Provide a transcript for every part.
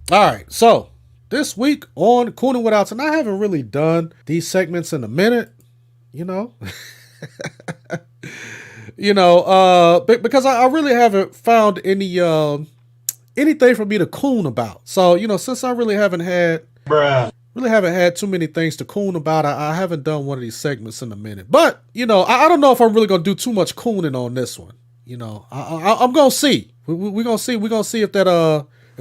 All right, so this week on Cooning Without, and I haven't really done these segments in a minute, you know. Because I really haven't found anything for me to coon about. So, since I really haven't had too many things to coon about, I haven't done one of these segments in a minute. But, I don't know if I'm really gonna do too much cooning on this one. I'm gonna see. We're gonna see. We're gonna see if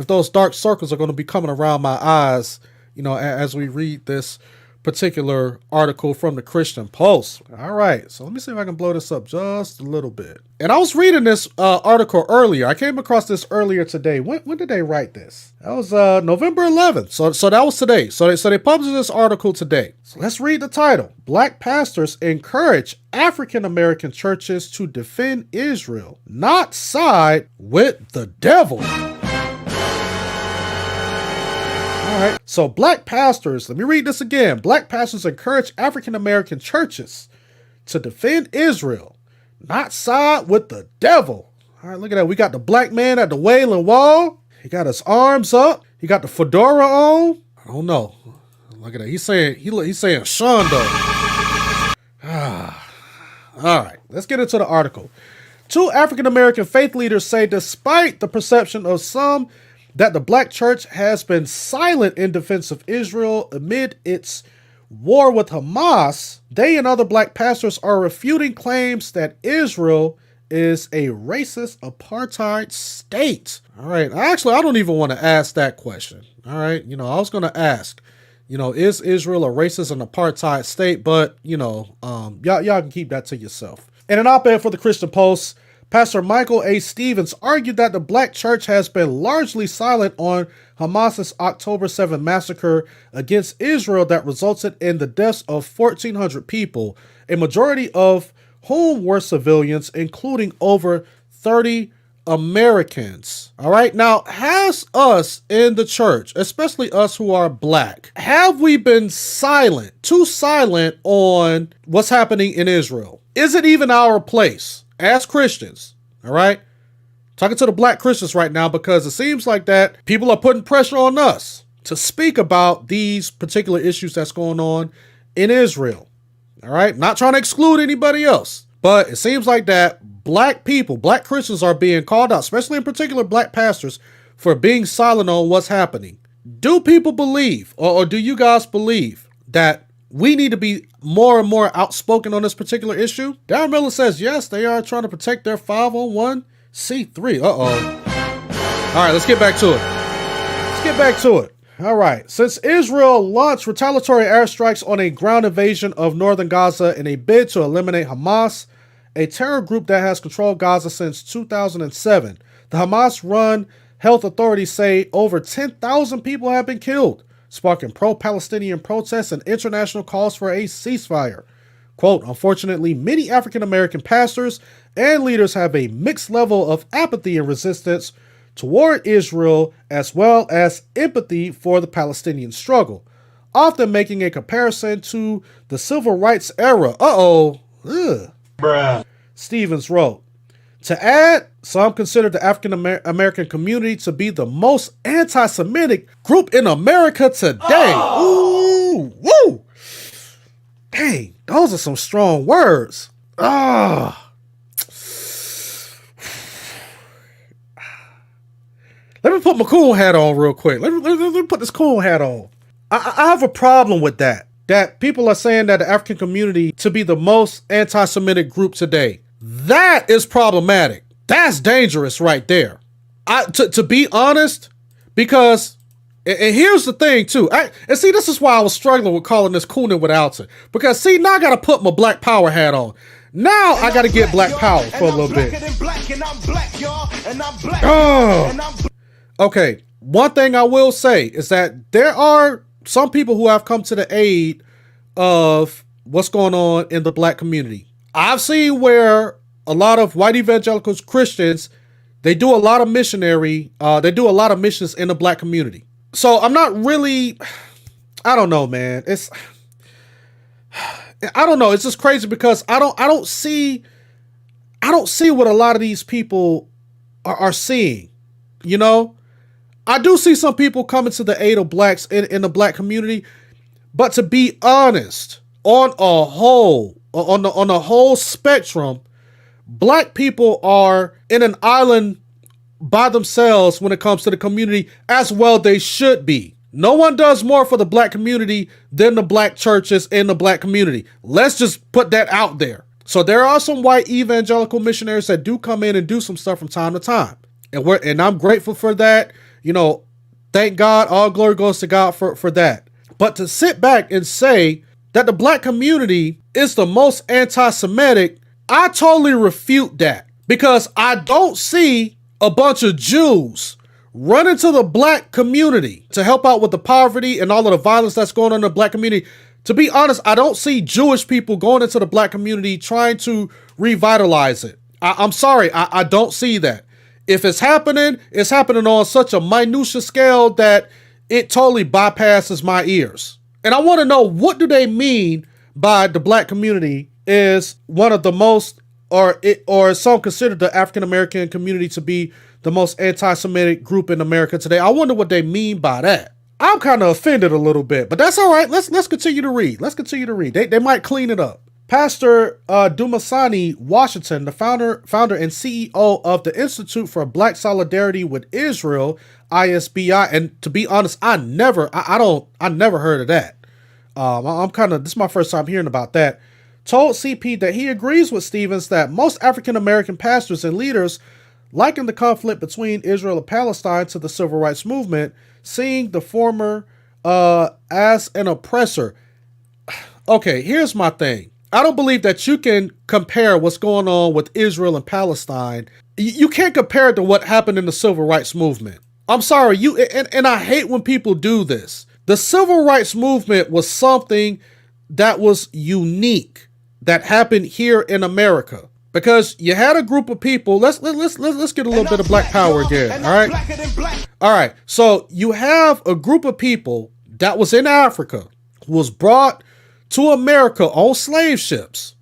those dark circles are gonna be coming around my eyes, as we read this particular article from the Christian Post. All right, so let me see if I can blow this up just a little bit. And I was reading this article earlier. I came across this earlier today. When did they write this? That was November 11th. So that was today. So they published this article today. So let's read the title. Black pastors encourage African American churches to defend Israel, not side with the devil. All right. So black pastors, let me read this again. Black pastors encourage African American churches to defend Israel, not side with the devil. All right, look at that. We got the black man at the Wailing Wall. He got his arms up. He got the fedora on. I don't know. Look at that. He's saying Shondo. All right, let's get into the article. Two African American faith leaders say despite the perception of some that the black church has been silent in defense of Israel amid its war with Hamas, they and other black pastors are refuting claims that Israel is a racist apartheid state. All right. Actually, I don't even want to ask that question. All right. I was going to ask, is Israel a racist and apartheid state? But, y'all can keep that to yourself. In an op-ed for the Christian Post, Pastor Michael A. Stevens argued that the black church has been largely silent on Hamas's October 7th massacre against Israel that resulted in the deaths of 1,400 people, a majority of whom were civilians, including over 30 Americans. All right. Now, has us in the church, especially us who are black, have we been too silent on what's happening in Israel? Is it even our place as Christians? All right. Talking to the black Christians right now, because it seems like that people are putting pressure on us to speak about these particular issues that's going on in Israel. All right. Not trying to exclude anybody else, but it seems like that black people, black Christians are being called out, especially in particular black pastors, for being silent on what's happening. Do people believe, or do you guys believe that we need to be more and more outspoken on this particular issue? Darren Miller says, yes, they are trying to protect their 501c3. All right, let's get back to it. All right. Since Israel launched retaliatory airstrikes on a ground invasion of northern Gaza in a bid to eliminate Hamas, a terror group that has controlled Gaza since 2007, the Hamas-run health authorities say over 10,000 people have been killed, sparking pro-Palestinian protests and international calls for a ceasefire. Quote, unfortunately, many African-American pastors and leaders have a mixed level of apathy and resistance toward Israel, as well as empathy for the Palestinian struggle, often making a comparison to the civil rights era. Bruh. Stevens wrote. To add, some consider the African American community to be the most anti-Semitic group in America today. Ooh, woo! Dang, those are some strong words. Let me put my cool hat on real quick. Let me put this cool hat on. I have a problem with that. That people are saying that the African community to be the most anti-Semitic group today. That is problematic. That's dangerous right there. To be honest, because, and here's the thing too. And see, this is why I was struggling with calling this Cooning Without It. Because see, now I got to put my black power hat on. Now I got to get black power for a little bit. Okay, one thing I will say is that there are some people who have come to the aid of what's going on in the black community. I've seen where a lot of white evangelical Christians, they do a lot of missions in the black community. So I'm not really, I don't know, man. I don't know. It's just crazy because I don't see what a lot of these people are seeing, you know? I do see some people coming to the aid of blacks in the black community, but to be honest, on the whole spectrum, black people are in an island by themselves when it comes to the community, as well they should be. No one does more for the black community than the black churches in the black community. Let's just put that out there. So there are some white evangelical missionaries that do come in and do some stuff from time to time. And I'm grateful for that. You know, thank God, all glory goes to God for that. But to sit back and say that the black community is the most anti-Semitic, I totally refute that, because I don't see a bunch of Jews run into the black community to help out with the poverty and all of the violence that's going on in the black community. To be honest, I don't see Jewish people going into the black community trying to revitalize it. I'm sorry, I don't see that. If it's happening on such a minutiae scale that it totally bypasses my ears. And I want to know, what do they mean by the black community is one of the most, or some consider the African American community to be the most anti-Semitic group in America today. I wonder what they mean by that. I'm kind of offended a little bit, but that's all right. Let's continue to read. They might clean it up. Pastor Dumasani Washington, the founder and CEO of the Institute for Black Solidarity with Israel, ISBI, and to be honest, I never heard of that. This is my first time hearing about that. Told CP that he agrees with Stevens that most African American pastors and leaders liken the conflict between Israel and Palestine to the civil rights movement, seeing the former as an oppressor. Okay, here's my thing. I don't believe that you can compare what's going on with Israel and Palestine. You can't compare it to what happened in the civil rights movement. I'm sorry, and I hate when people do this. The civil rights movement was something that was unique that happened here in America, because you had a group of people. Let's get a little bit of black power again. All right. So you have a group of people that was in Africa, who was brought to America on slave ships.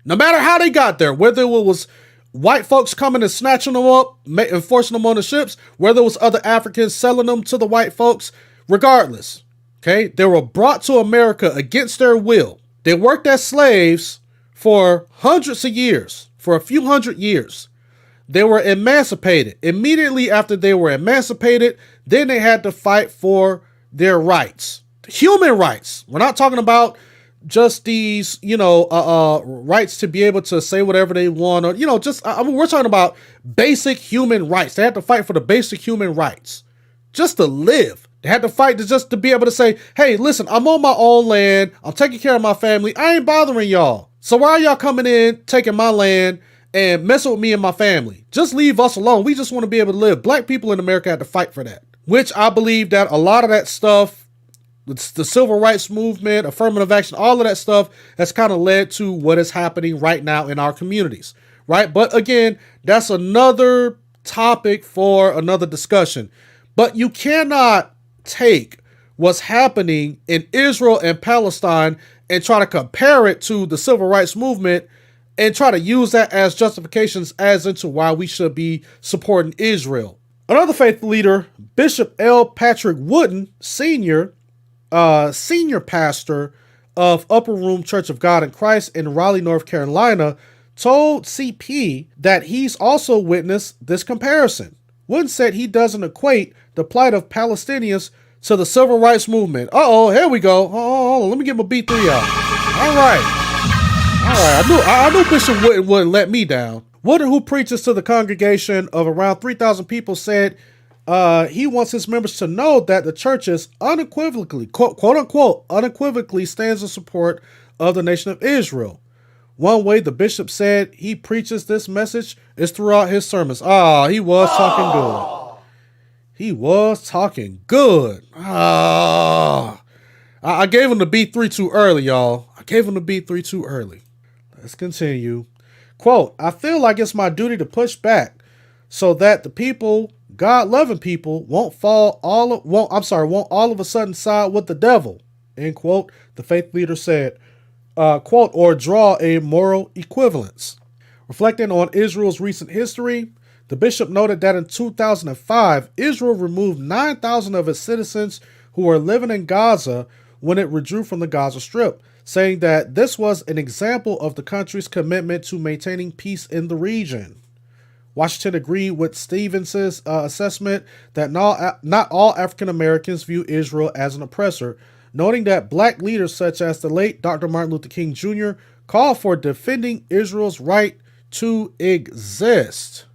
No matter how they got there, whether it was white folks coming and snatching them up and forcing them on the ships, whether it was other Africans selling them to the white folks, regardless, okay, they were brought to America against their will. They worked as slaves for hundreds of years, for a few hundred years. They were emancipated. Immediately after they were emancipated, then they had to fight for their rights, human rights. We're not talking about just these, rights to be able to say whatever they want, or, we're talking about basic human rights. They had to fight for the basic human rights just to live. They had to fight just to be able to say, hey, listen, I'm on my own land. I'm taking care of my family. I ain't bothering y'all. So why are y'all coming in, taking my land and messing with me and my family? Just leave us alone. We just want to be able to live. Black people in America had to fight for that, which I believe that a lot of that stuff, the civil rights movement, affirmative action, all of that stuff has kind of led to what is happening right now in our communities, right? But again, that's another topic for another discussion. But you cannot take what's happening in Israel and Palestine and try to compare it to the civil rights movement and try to use that as justifications as into why we should be supporting Israel. Another faith leader, Bishop L. Patrick Wooden, senior pastor of Upper Room Church of God in Christ in Raleigh, North Carolina, told CP that he's also witnessed this comparison. Wooden said he doesn't equate the plight of Palestinians to the civil rights movement. Here we go. Let me get my B3 out. All right. I knew Bishop Wooden wouldn't let me down. Wooden, who preaches to the congregation of around 3,000 people, said he wants his members to know that the church is unequivocally, quote unquote, unequivocally stands in support of the nation of Israel. One way the bishop said he preaches this message is throughout his sermons. He was talking good. He was talking good. I gave him the B3 too early, y'all. I gave him the B3 too early. Let's continue. Quote, I feel like it's my duty to push back so that the people, God-loving people, won't all of a sudden side with the devil, end quote, the faith leader said, quote, or draw a moral equivalence. Reflecting on Israel's recent history, The bishop noted that in 2005, Israel removed 9,000 of its citizens who were living in Gaza when it withdrew from the Gaza Strip, saying that this was an example of the country's commitment to maintaining peace in the region. Washington agreed with Stevens' assessment that not all African Americans view Israel as an oppressor, noting that black leaders such as the late Dr. Martin Luther King Jr. called for defending Israel's right to exist.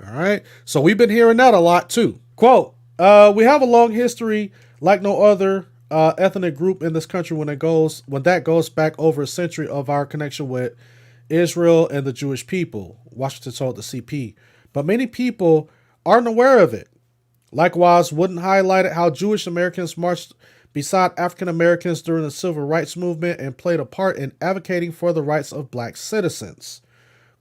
All right, so we've been hearing that a lot too. Quote, we have a long history like no other ethnic group in this country when that goes back over a century of our connection with Israel and the Jewish people, Washington told the CP. But many people aren't aware of it. Likewise, Wooden highlighted how Jewish Americans marched beside African Americans during the Civil Rights Movement and played a part in advocating for the rights of black citizens.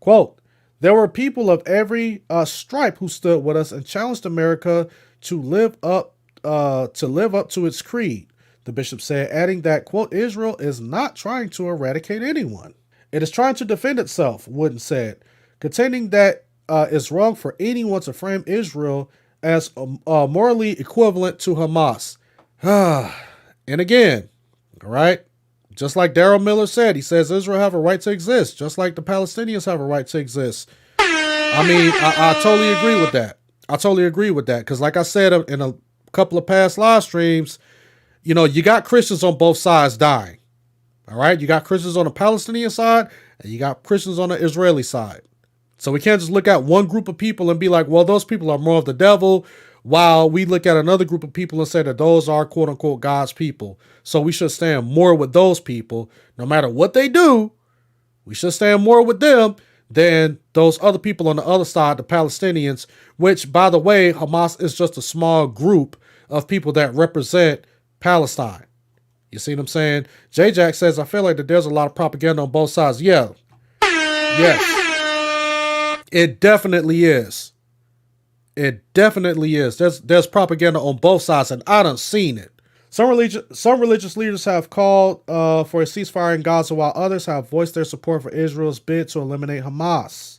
Quote, there were people of every stripe who stood with us and challenged America to live up to its creed, the bishop said, adding that, quote, Israel is not trying to eradicate anyone. It is trying to defend itself, Wooden said, contending that it's wrong for anyone to frame Israel as morally equivalent to Hamas. And again, all right, just like Daryl Miller said, he says Israel have a right to exist, just like the Palestinians have a right to exist. I mean, I totally agree with that. I totally agree with that because like I said in a couple of past live streams, you know, you got Christians on both sides dying. All right, you got Christians on the Palestinian side and you got Christians on the Israeli side. So we can't just look at one group of people and be like, well, those people are more of the devil, while we look at another group of people and say that those are quote unquote God's people. So we should stand more with those people. No matter what they do, we should stand more with them than those other people on the other side, the Palestinians, which, by the way, Hamas is just a small group of people that represent Palestine. You see what I'm saying? J-Jack says, I feel like that there's a lot of propaganda on both sides. Yeah. Yes. It definitely is. It definitely is. There's propaganda on both sides, and I done seen it. Some religious leaders have called for a ceasefire in Gaza, while others have voiced their support for Israel's bid to eliminate Hamas.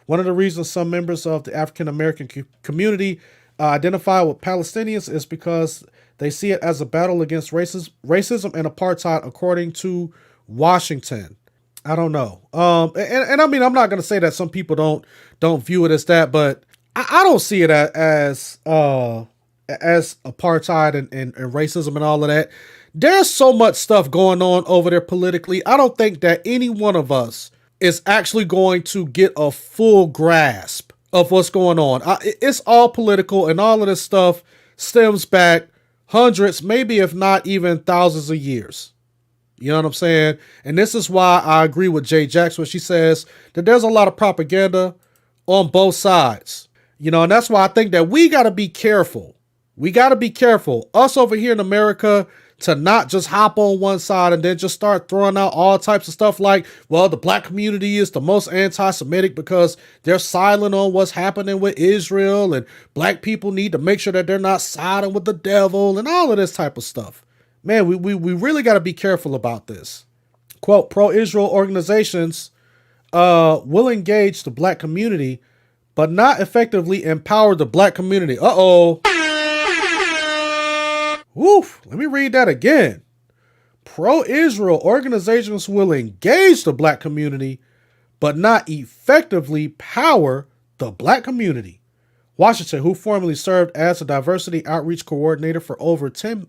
One of the reasons some members of the African American community identify with Palestinians is because they see it as a battle against racism and apartheid, according to Washington. I don't know. And I mean, I'm not going to say that some people don't view it as that, but I don't see it as apartheid and racism and all of that. There's so much stuff going on over there politically. I don't think that any one of us is actually going to get a full grasp of what's going on. It's all political, and all of this stuff stems back hundreds, maybe if not even thousands of years. You know what I'm saying? And this is why I agree with Jay Jackson when she says that there's a lot of propaganda on both sides. You know, and that's why I think that we got to be careful. We got to be careful, us over here in America, to not just hop on one side and then just start throwing out all types of stuff like, well, the black community is the most anti-Semitic because they're silent on what's happening with Israel, and black people need to make sure that they're not siding with the devil and all of this type of stuff. Man, we really got to be careful about this. Quote, pro-Israel organizations will engage the black community, but not effectively empower the black community. Uh-oh. Woof, let me read that again. Pro-Israel organizations will engage the black community, but not effectively power the black community. Washington, who formerly served as a diversity outreach coordinator for over 10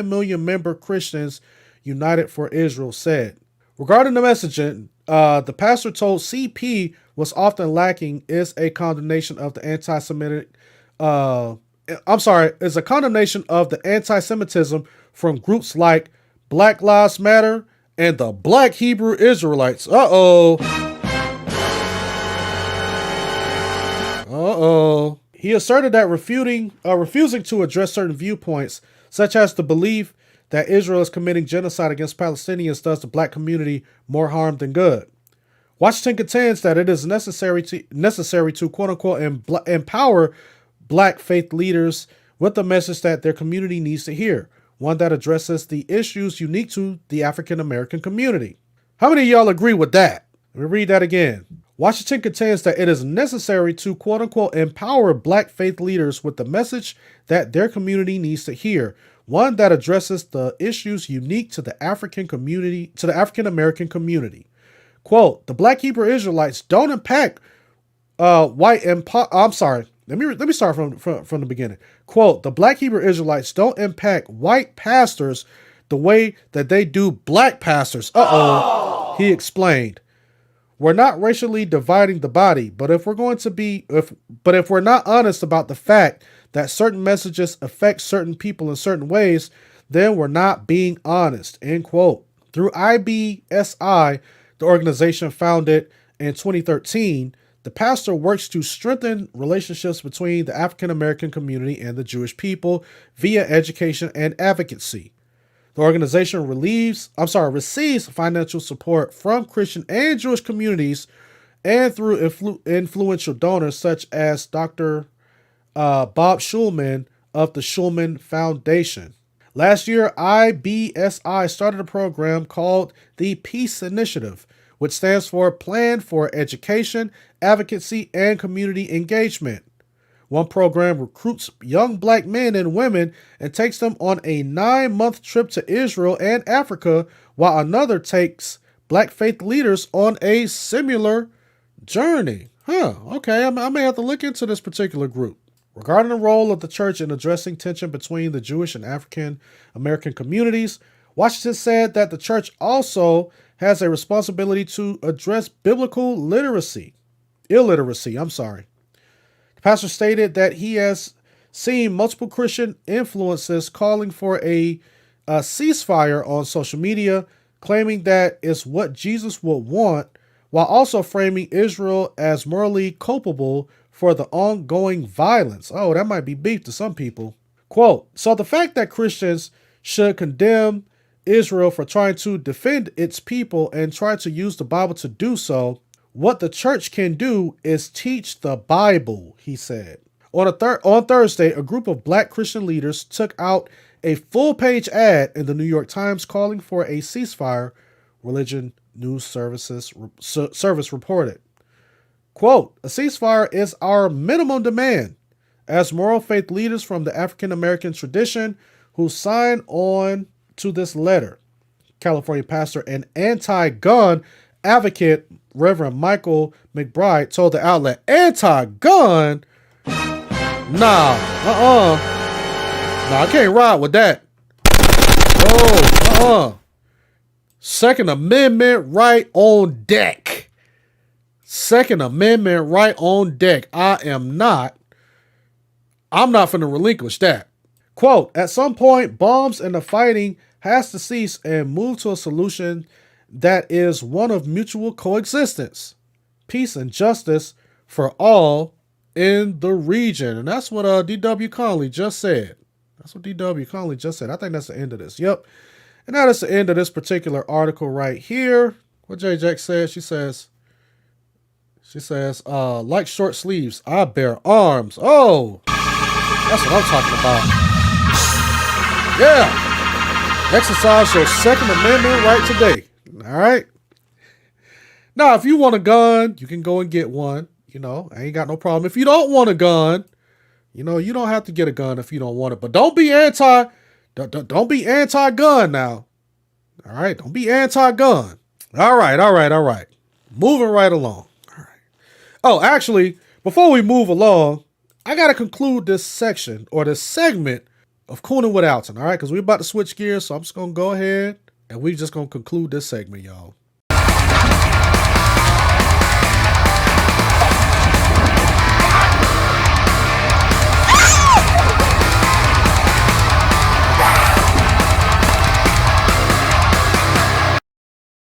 million member Christians United for Israel, said. Regarding the messaging, the pastor told CP was often lacking is a condemnation of the anti-Semitic is a condemnation of the anti-Semitism from groups like Black Lives Matter and the Black Hebrew Israelites. Uh-oh. He asserted that refusing to address certain viewpoints, such as the belief that Israel is committing genocide against Palestinians, does the black community more harm than good. Washington contends that it is necessary to quote-unquote empower black faith leaders with the message that their community needs to hear, one that addresses the issues unique to the African American community. How many of y'all agree with that? Let me read that again. Washington contends that it is necessary to quote unquote empower black faith leaders with the message that their community needs to hear, one that addresses the issues unique to the African community, to the African American community. Quote, the black Hebrew Israelites don't impact I'm sorry. Let me start from the beginning. Quote, the black Hebrew Israelites don't impact white pastors the way that they do black pastors. He explained. We're not racially dividing the body, but if we're not honest about the fact that certain messages affect certain people in certain ways, then we're not being honest. End quote. Through IBSI, the organization founded in 2013, the pastor works to strengthen relationships between the African American community and the Jewish people via education and advocacy. The organization receives financial support from Christian and Jewish communities and through influential donors such as Dr. Bob Schulman of the Schulman Foundation. Last year, IBSI started a program called the Peace Initiative, which stands for Plan for Education, Advocacy, and Community Engagement. One program recruits young black men and women and takes them on a 9-month trip to Israel and Africa, while another takes black faith leaders on a similar journey. Okay, I may have to look into this particular group. Regarding the role of the church in addressing tension between the Jewish and African American communities, Washington said that the church also has a responsibility to address biblical illiteracy. The pastor stated that he has seen multiple Christian influences calling for a ceasefire on social media, claiming that it's what Jesus would want, while also framing Israel as morally culpable for the ongoing violence. Oh, that might be beef to some people. Quote, so the fact that Christians should condemn Israel for trying to defend its people and try to use the Bible to do so, what the church can do is teach the Bible, he said. On Thursday, a group of black Christian leaders took out a full-page ad in the New York Times calling for a ceasefire, Religion News Service reported. Quote, a ceasefire is our minimum demand as moral faith leaders from the African American tradition who signed on to this letter. California pastor and anti-gun advocate Reverend Michael McBride told the outlet, anti-gun? Nah, I can't ride with that. Second Amendment right on deck. Second Amendment right on deck. I'm not finna relinquish that. Quote, at some point, bombs and the fighting has to cease and move to a solution that is one of mutual coexistence, peace and justice for all in the region. And that's what D.W. Conley just said. I think that's the end of this. Yep. And that is the end of this particular article right here. What J. Jack says, she says, like short sleeves, I bear arms. Oh, that's what I'm talking about. Yeah. Exercise your Second Amendment right today. All right. Now, if you want a gun, you can go and get one. You know, I ain't got no problem. If you don't want a gun, you know, you don't have to get a gun if you don't want it. But don't be anti-gun now. All right. Don't be anti-gun. All right. Moving right along. All right. Oh, actually, before we move along, I got to conclude this section or this segment of Cooning with Alton. All right. Because we're about to switch gears. So I'm just going to go ahead and we're just going to conclude this segment, y'all.